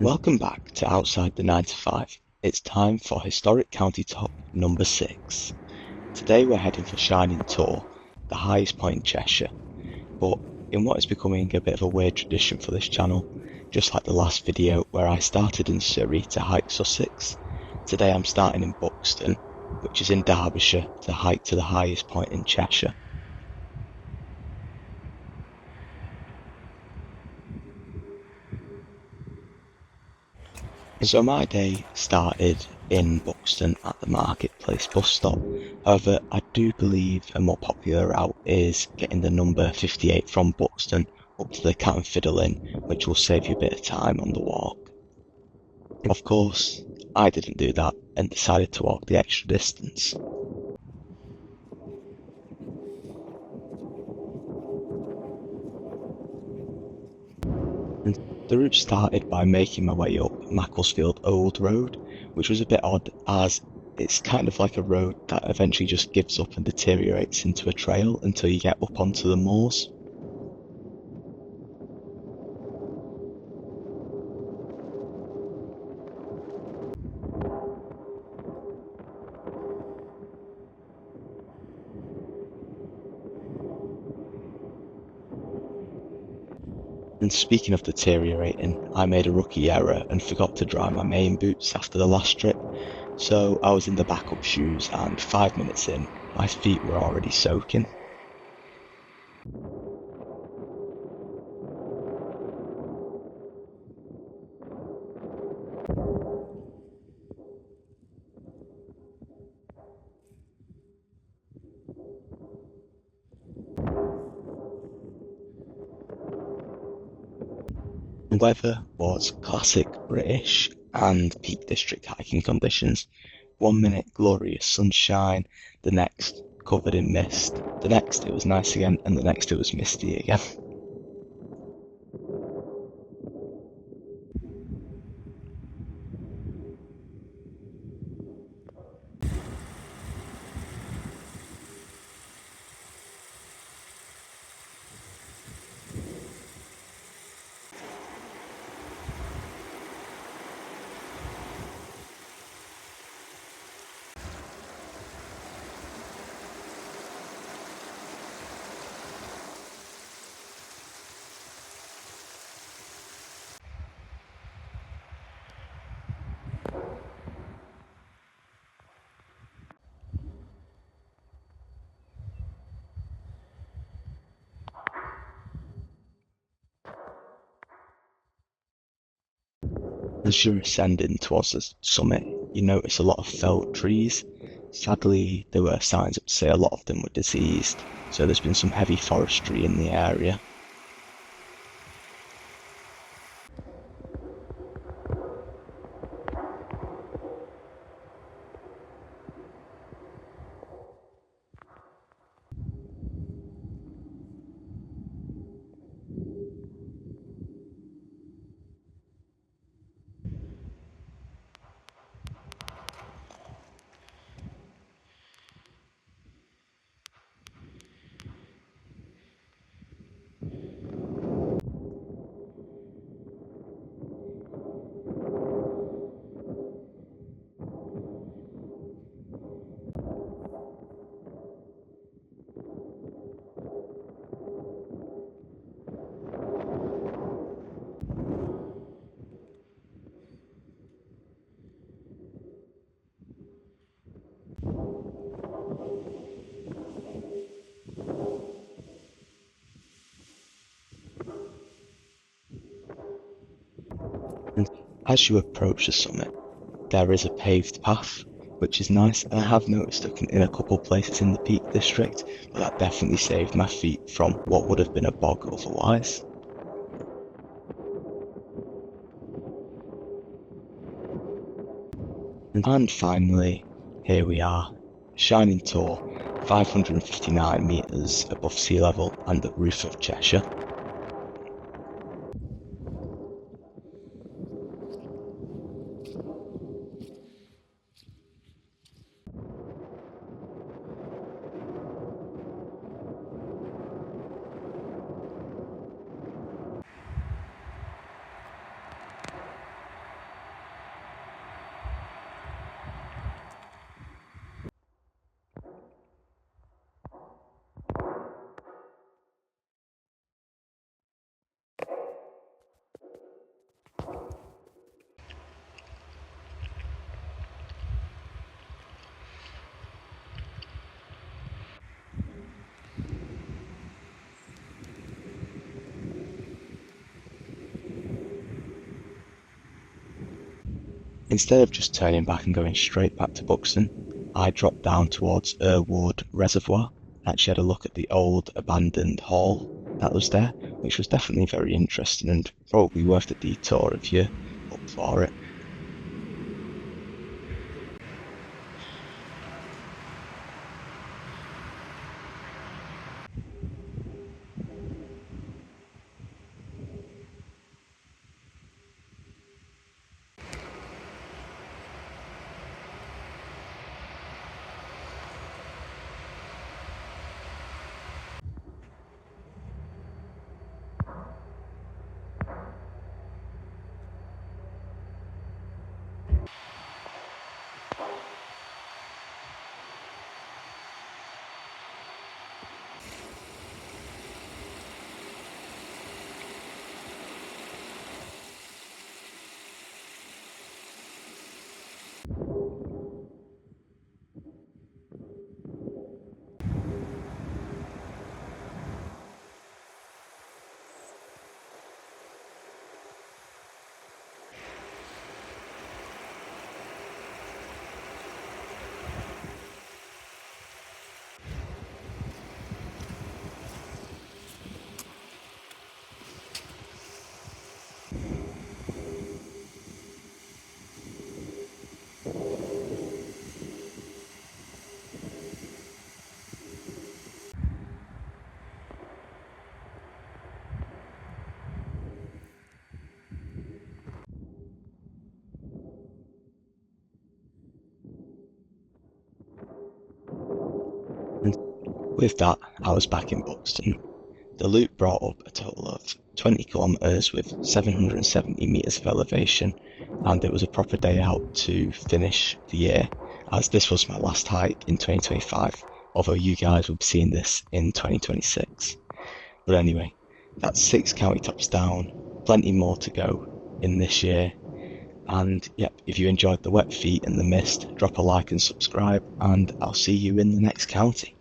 Welcome back to Outside the 9 to 5. It's time for Historic County Top number 6. Today we're heading for Shining Tor, the highest point in Cheshire, but in what is becoming a bit of a weird tradition for this channel, just like the last video where I started in Surrey to hike Sussex, today I'm starting in Buxton, which is in Derbyshire, to hike to the highest point in Cheshire. So my day started in Buxton at the Market Place bus stop. However, I do believe a more popular route is getting the number 58 from Buxton up to the Cat and Fiddle Inn, which will save you a bit of time on the walk. Of course, I didn't do that and decided to walk the extra distance. The route started by making my way up Macclesfield Old Road, which was a bit odd as it's kind of like a road that eventually just gives up and deteriorates into a trail until you get up onto the moors. And speaking of deteriorating, I made a rookie error and forgot to dry my main boots after the last trip, so I was in the backup shoes and 5 minutes in, my feet were already soaking. The weather was classic British and Peak District hiking conditions. 1 minute glorious sunshine, the next covered in mist, the next it was nice again, and the next it was misty again. As you're ascending towards the summit, you notice a lot of felled trees. Sadly, there were signs up to say a lot of them were diseased, so there's been some heavy forestry in the area. And as you approach the summit, there is a paved path, which is nice, and I have noticed it in a couple places in the Peak District, but that definitely saved my feet from what would have been a bog otherwise. And finally, here we are, Shining Tor, 559 metres above sea level and the roof of Cheshire. Instead of just turning back and going straight back to Buxton, I dropped down towards Errwood Reservoir and actually had a look at the old abandoned hall that was there, which was definitely very interesting and probably worth the detour if you're up for it. And with that, I was back in Buxton. The loop brought up a total of 20 kilometres with 770 metres of elevation, and it was a proper day out to finish the year, as this was my last hike in 2025, although you guys will be seeing this in 2026. But anyway, that's 6 county tops down, plenty more to go in this year. And yep, if you enjoyed the wet feet and the mist, drop a like and subscribe, and I'll see you in the next county.